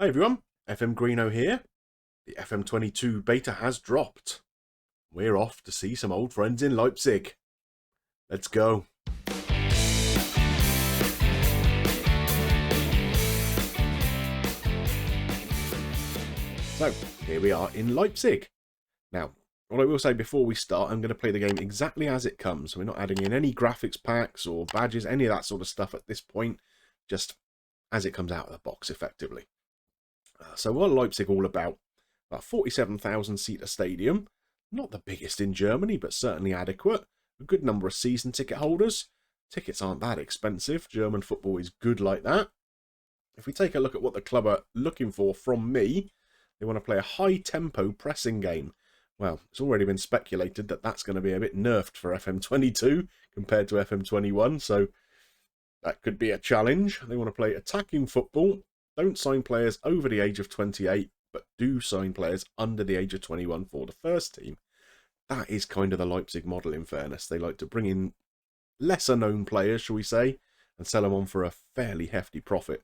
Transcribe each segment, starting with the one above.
Hi everyone, FMGreeno here. The FM22 beta has dropped. We're off to see some old friends in Leipzig. Let's go. So, here we are in Leipzig. Now, what I will say before we start, I'm going to play the game exactly as it comes. We're not adding in any graphics packs or badges, any of that sort of stuff at this point. Just as it comes out of the box, effectively. So what Leipzig all about? About 47,000-seater stadium. Not the biggest in Germany, but certainly adequate. A good number of season ticket holders. Tickets aren't that expensive. German football is good like that. If we take a look at what the club are looking for from me, they want to play a high-tempo pressing game. Well, it's already been speculated that that's going to be a bit nerfed for FM22 compared to FM21, so that could be a challenge. They want to play attacking football. Don't sign players over the age of 28, but do sign players under the age of 21 for the first team. That is kind of the Leipzig model, in fairness. They like to bring in lesser-known players, shall we say, and sell them on for a fairly hefty profit.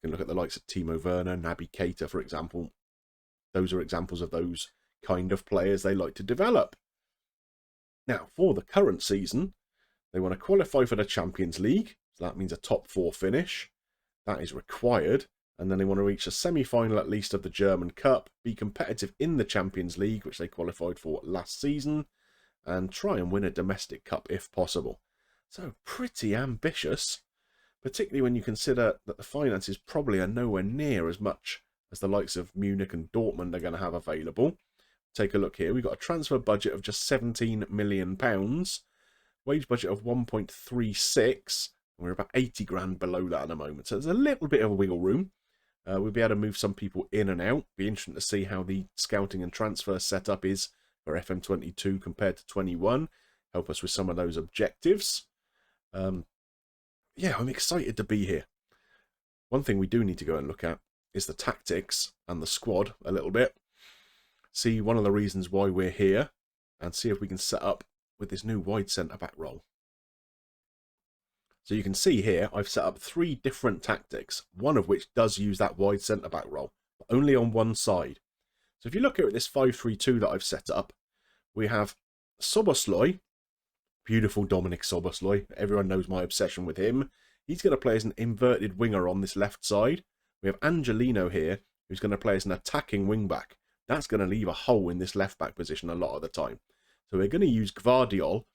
You can look at the likes of Timo Werner, Naby Keita, for example. Those are examples of those kind of players they like to develop. Now, for the current season, they want to qualify for the Champions League. So that means a top 4 finish. That is required. And then they want to reach a semi-final at least of the German Cup, be competitive in the Champions League, which they qualified for last season, and try and win a domestic cup if possible. So pretty ambitious, particularly when you consider that the finances probably are nowhere near as much as the likes of Munich and Dortmund are going to have available. Take a look here. We've got a transfer budget of just £17 million, wage budget of 1.36. We're about 80 grand below that at the moment, so there's a little bit of wiggle room. We'll be able to move some people in and out. Be interesting to see how the scouting and transfer setup is for FM22 compared to 21. Help us with some of those objectives. Yeah, I'm excited to be here. One thing we do need to go and look at is the tactics and the squad a little bit. See one of the reasons why we're here, and see if we can set up with this new wide centre-back role. So you can see here, I've set up 3 different tactics, one of which does use that wide centre-back role, but only on one side. So if you look at this 5-3-2 that I've set up, we have Szoboszlai, beautiful Dominic Szoboszlai. Everyone knows my obsession with him. He's going to play as an inverted winger on this left side. We have Angelino here, who's going to play as an attacking wing-back. That's going to leave a hole in this left-back position a lot of the time. So we're going to use Gvardiol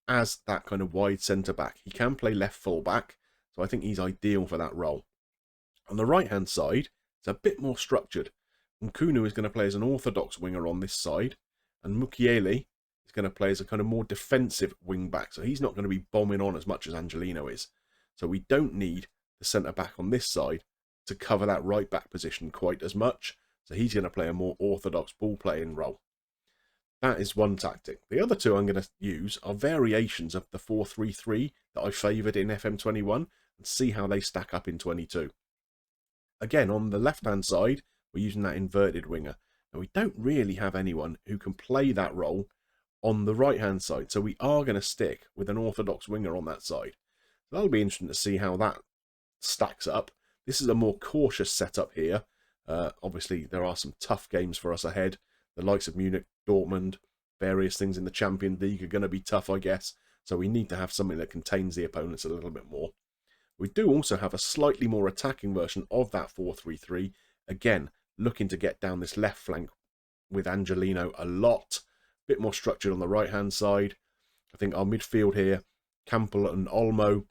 as that kind of wide centre-back. He can play left full-back, so I think he's ideal for that role. On the right-hand side, it's a bit more structured. Nkunu is going to play as an orthodox winger on this side, and Mukiele is going to play as a kind of more defensive wing-back, so he's not going to be bombing on as much as Angelino is. So we don't need the centre-back on this side to cover that right-back position quite as much, so he's going to play a more orthodox ball-playing role. That is one tactic. The other 2 I'm going to use are variations of the 4-3-3 that I favoured in FM21 and see how they stack up in 22. Again, on the left-hand side, we're using that inverted winger. Now, we don't really have anyone who can play that role on the right-hand side, so we are going to stick with an orthodox winger on that side. So that'll be interesting to see how that stacks up. This is a more cautious setup here. Obviously, there are some tough games for us ahead. The likes of Munich, Dortmund, various things in the Champions League are going to be tough, I guess. So we need to have something that contains the opponents a little bit more. We do also have a slightly more attacking version of that 4-3-3. Again, looking to get down this left flank with Angelino a lot. A bit more structured on the right-hand side. I think our midfield here, Campbell and Olmo,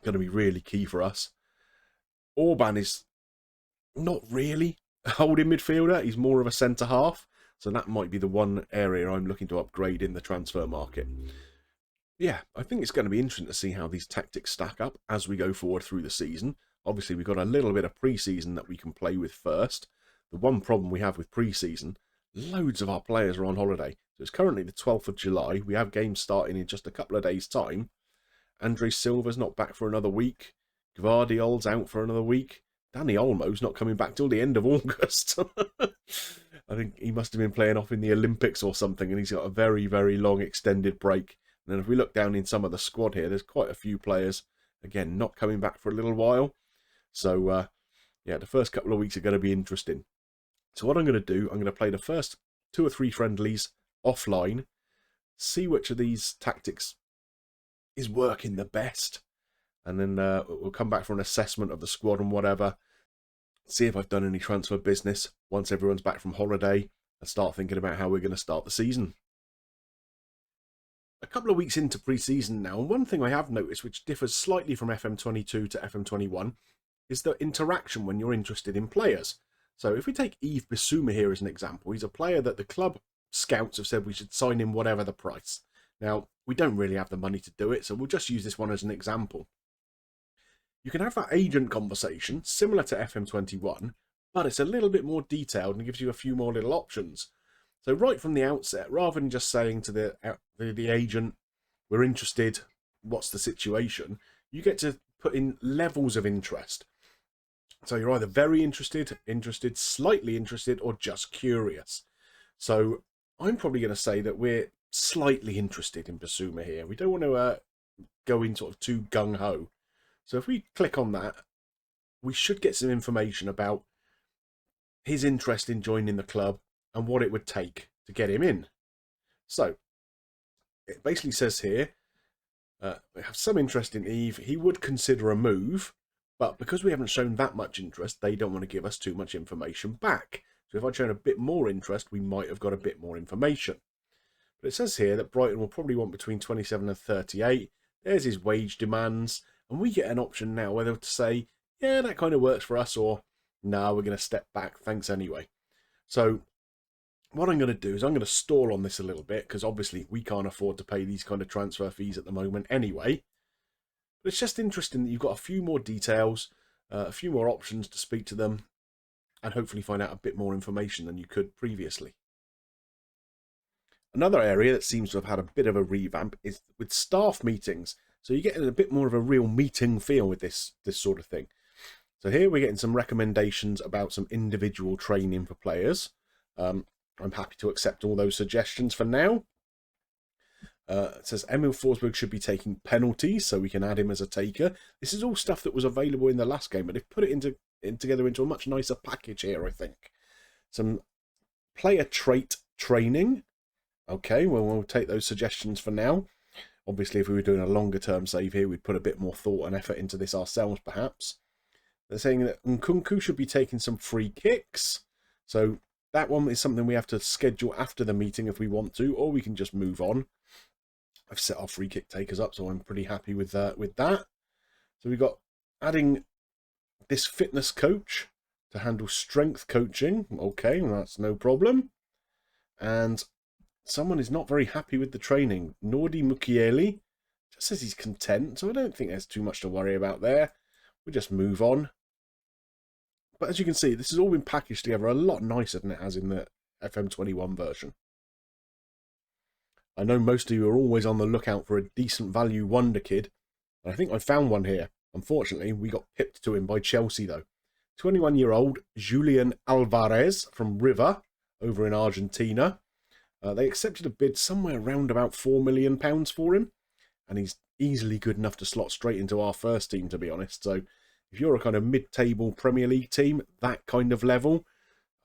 going to be really key for us. Orban is not really a holding midfielder. He's more of a centre-half. So that might be the one area I'm looking to upgrade in the transfer market. Yeah, I think it's going to be interesting to see how these tactics stack up as we go forward through the season. Obviously, we've got a little bit of pre-season that we can play with first. The one problem we have with pre-season, loads of our players are on holiday. So it's currently the 12th of July. We have games starting in just a couple of days' time. Andre Silva's not back for another week. Gvardiol's out for another week. Danny Olmo's not coming back till the end of August. I think he must have been playing off in the Olympics or something, and he's got a very, very long extended break. And then if we look down in some of the squad here, there's quite a few players, again, not coming back for a little while. So Yeah, the first couple of weeks are going to be interesting. So what I'm going to do, I'm going to play the first 2 or 3 friendlies offline, see which of these tactics is working the best, and then we'll come back for an assessment of the squad and whatever, see if I've done any transfer business once everyone's back from holiday, and start thinking about how we're going to start the season. A couple of weeks into pre-season now, and one thing I have noticed which differs slightly from FM22 to FM21 is the interaction when you're interested in players. So if we take Yves Bissouma here as an example, he's a player that the club scouts have said we should sign him whatever the price. Now, we don't really have the money to do it, so we'll just use this one as an example. You can have that agent conversation, similar to FM21, but it's a little bit more detailed and gives you a few more little options. So right from the outset, rather than just saying to the agent, we're interested, what's the situation, you get to put in levels of interest. So you're either very interested, slightly interested, or just curious. So I'm probably going to say that we're slightly interested in Bissouma here. We don't want to go in sort of too gung-ho. So if we click on that, we should get some information about his interest in joining the club and what it would take to get him in. So it basically says here, we have some interest in Yves. He would consider a move, but because we haven't shown that much interest, they don't want to give us too much information back. So if I'd shown a bit more interest, we might have got a bit more information. But it says here that Brighton will probably want between 27 and 38. There's his wage demands. And we get an option now whether to say, yeah, that kind of works for us, or, no, we're going to step back, thanks anyway. So what I'm going to do is I'm going to stall on this a little bit, because obviously we can't afford to pay these kind of transfer fees at the moment anyway. But it's just interesting that you've got a few more details, a few more options to speak to them, and hopefully find out a bit more information than you could previously. Another area that seems to have had a bit of a revamp is with staff meetings. So you're getting a bit more of a real meeting feel with this sort of thing. So here we're getting some recommendations about some individual training for players. I'm happy to accept all those suggestions for now. It says Emil Forsberg should be taking penalties, so we can add him as a taker. This is all stuff that was available in the last game, but they've put it together into a much nicer package here, I think. Some player trait training. Okay, well, we'll take those suggestions for now. Obviously, if we were doing a longer term save here, we'd put a bit more thought and effort into this ourselves, perhaps. They're saying that Nkunku should be taking some free kicks. So that one is something we have to schedule after the meeting if we want to, or we can just move on. I've set our free kick takers up, so I'm pretty happy with that. So we've got adding this fitness coach to handle strength coaching. Okay, well, that's no problem. And someone is not very happy with the training. Nordi Mukiele just says he's content, so I don't think there's too much to worry about there. We'll just move on. But as you can see, this has all been packaged together a lot nicer than it has in the FM21 version. I know most of you are always on the lookout for a decent value wonderkid, and I think I found one here. Unfortunately, we got pipped to him by Chelsea, though. 21-year-old Julian Alvarez from River over in Argentina. They accepted a bid somewhere around about £4 million for him, and he's easily good enough to slot straight into our first team, to be honest. So if you're a kind of mid-table Premier League team, that kind of level,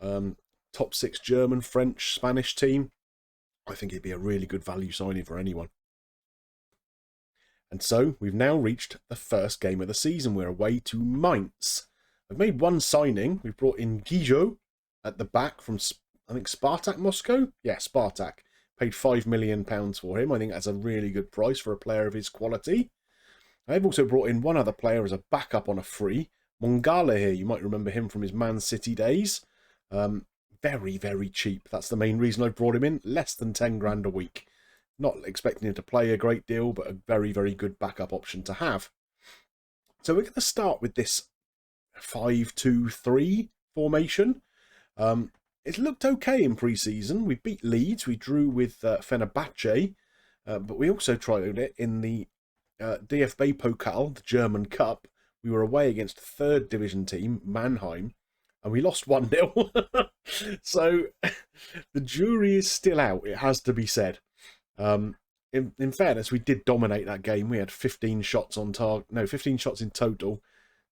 top 6 German, French, Spanish team, I think it'd be a really good value signing for anyone. And so we've now reached the first game of the season. We're away to Mainz. I've made one signing. We've brought in Guijo at the back from, I think, Spartak Moscow? Yeah, Spartak. Paid £5 million for him. I think that's a really good price for a player of his quality. I've also brought in one other player as a backup on a free. Mongala here, you might remember him from his Man City days. Very, very cheap. That's the main reason I brought him in. Less than 10 grand a week. Not expecting him to play a great deal, but a very, very good backup option to have. So we're going to start with this 5-2-3 formation. It looked okay in pre-season. We beat Leeds. We drew with Fenerbahce. But we also tried it in the DFB Pokal, the German Cup. We were away against third division team, Mannheim. And we lost 1-0. So the jury is still out, it has to be said. In fairness, we did dominate that game. We had 15 shots on target. No, 15 shots in total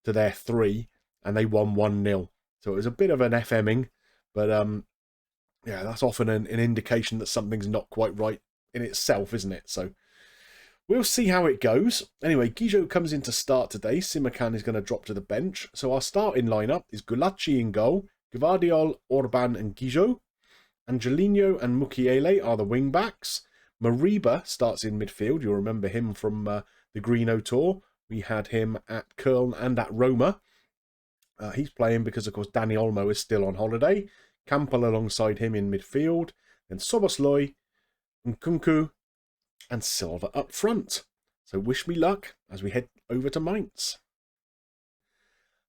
to their 3. and they won 1-0. So it was a bit of an FMing, but yeah, that's often an indication that something's not quite right in itself, isn't it? So we'll see how it goes. Anyway, Guijo comes in to start today. Simakan is going to drop to the bench. So our starting lineup is Gulacsi in goal, Gvardiol, Orban and Guijo. Angelino and Mukiele are the wing-backs. Mariba starts in midfield. You'll remember him from the Greeno tour. We had him at Köln and at Roma. He's playing because, of course, Dani Olmo is still on holiday. Campbell alongside him in midfield. Then Szoboszlai, Nkunku, and Silva up front. So wish me luck as we head over to Mainz.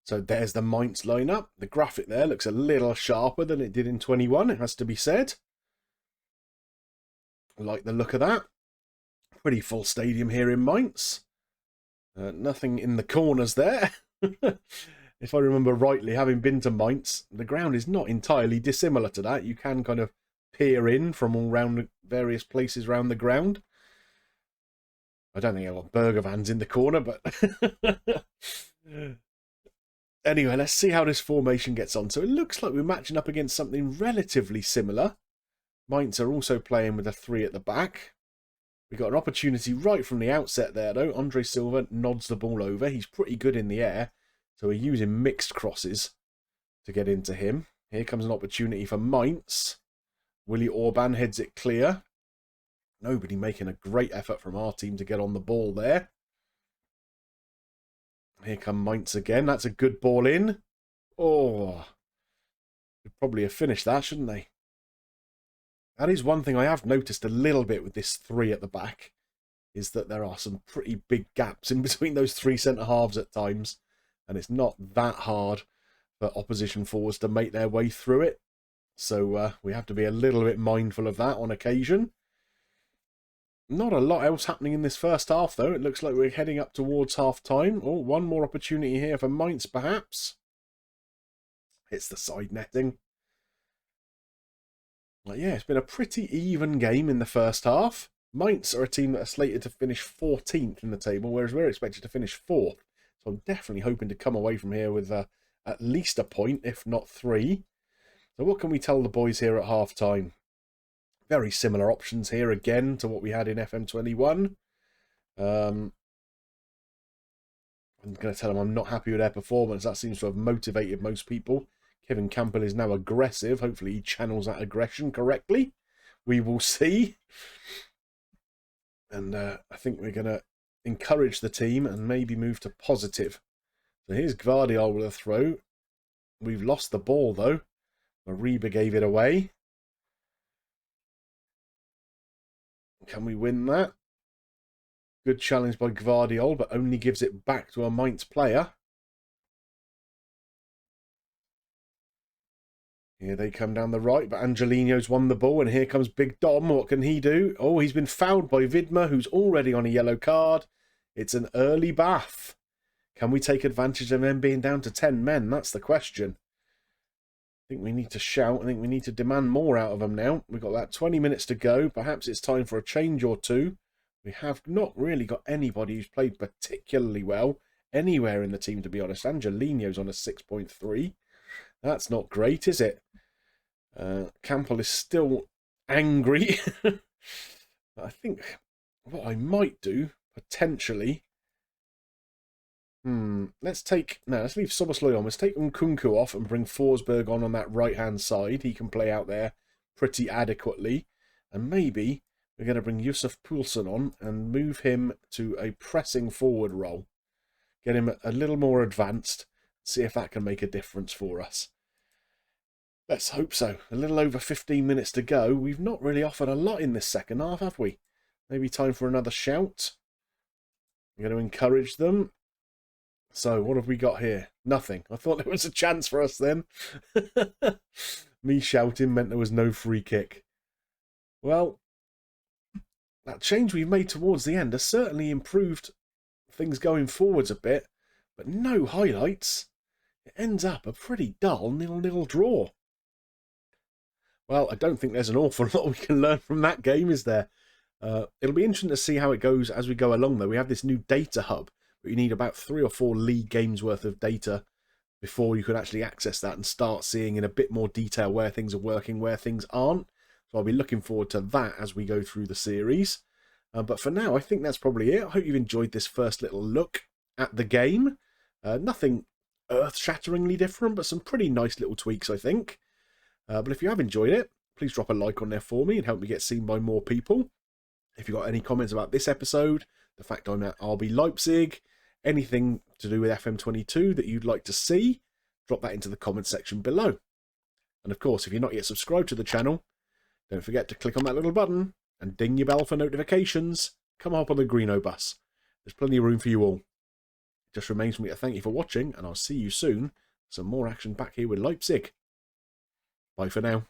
So there's the Mainz lineup. The graphic there looks a little sharper than it did in 21, it has to be said. I like the look of that. Pretty full stadium here in Mainz. Nothing in the corners there. If I remember rightly, having been to Mainz, the ground is not entirely dissimilar to that. You can kind of peer in from all round the various places around the ground. I don't think I've got burger vans in the corner, but anyway, let's see how this formation gets on. So it looks like we're matching up against something relatively similar. Mainz are also playing with a 3 at the back. We got an opportunity right from the outset there, though. Andre Silva nods the ball over. He's pretty good in the air. So we're using mixed crosses to get into him. Here comes an opportunity for Mainz. Willy Orban heads it clear. Nobody making a great effort from our team to get on the ball there. Here come Mainz again. That's a good ball in. Oh, they'd probably have finished that, shouldn't they? That is one thing I have noticed a little bit with this 3 at the back, is that there are some pretty big gaps in between those 3 centre-halves at times. And it's not that hard for opposition forwards to make their way through it. So we have to be a little bit mindful of that on occasion. Not a lot else happening in this first half, though. It looks like we're heading up towards half-time. Oh, one more opportunity here for Mainz, perhaps. It's the side netting. Well, yeah, it's been a pretty even game in the first half. Mainz are a team that are slated to finish 14th in the table, whereas we're expected to finish 4th. So I'm definitely hoping to come away from here with at least a point, if not 3. So what can we tell the boys here at half-time? Very similar options here again to what we had in FM21. I'm going to tell them I'm not happy with their performance. That seems to have motivated most people. Kevin Campbell is now aggressive. Hopefully he channels that aggression correctly. We will see. And I think we're going to encourage the team and maybe move to positive. So here's Gvardiol with a throw. We've lost the ball though. Mariba gave it away. Can we win that? Good challenge by Gvardiol, but only gives it back to a Mainz player. Here they come down the right, but Angelino's won the ball, and here comes Big Dom. What can he do? Oh, he's been fouled by Vidma, who's already on a yellow card. It's an early bath. Can we take advantage of them being down to 10 men? That's the question. I think we need to shout. I think we need to demand more out of them now. We've got about 20 minutes to go. Perhaps it's time for a change or two. We have not really got anybody who's played particularly well anywhere in the team, to be honest. Angelino's on a 6.3. That's not great, is it? Campbell is still angry. I think what I might do, potentially... let's leave Szoboszlai on. Let's take Nkunku off and bring Forsberg on that right-hand side. He can play out there pretty adequately. And maybe we're going to bring Yusuf Poulsen on and move him to a pressing forward role. Get him a little more advanced. See if that can make a difference for us. Let's hope so. A little over 15 minutes to go. We've not really offered a lot in this second half, have we? Maybe time for another shout. We're going to encourage them. So, what have we got here? Nothing. I thought there was a chance for us then. Me shouting meant there was no free kick. Well, that change we've made towards the end has certainly improved things going forwards a bit, but no highlights. It ends up a pretty dull 0-0 draw. Well, I don't think there's an awful lot we can learn from that game, is there? It'll be interesting to see how it goes as we go along, though. We have this new data hub, but you need about 3 or 4 league games worth of data before you could actually access that and start seeing in a bit more detail where things are working, where things aren't. So I'll be looking forward to that as we go through the series. But for now, I think that's probably it. I hope you've enjoyed this first little look at the game. Nothing earth-shatteringly different, but some pretty nice little tweaks, I think. But if you have enjoyed it, please drop a like on there for me and help me get seen by more people. If you've got any comments about this episode, the fact I'm at RB Leipzig, anything to do with FM22 that you'd like to see, drop that into the comment section below. And of course, if you're not yet subscribed to the channel, don't forget to click on that little button and ding your bell for notifications. Come up on the Greenobus. There's plenty of room for you all. It just remains for me to thank you for watching, and I'll see you soon for some more action back here with Leipzig. Bye for now.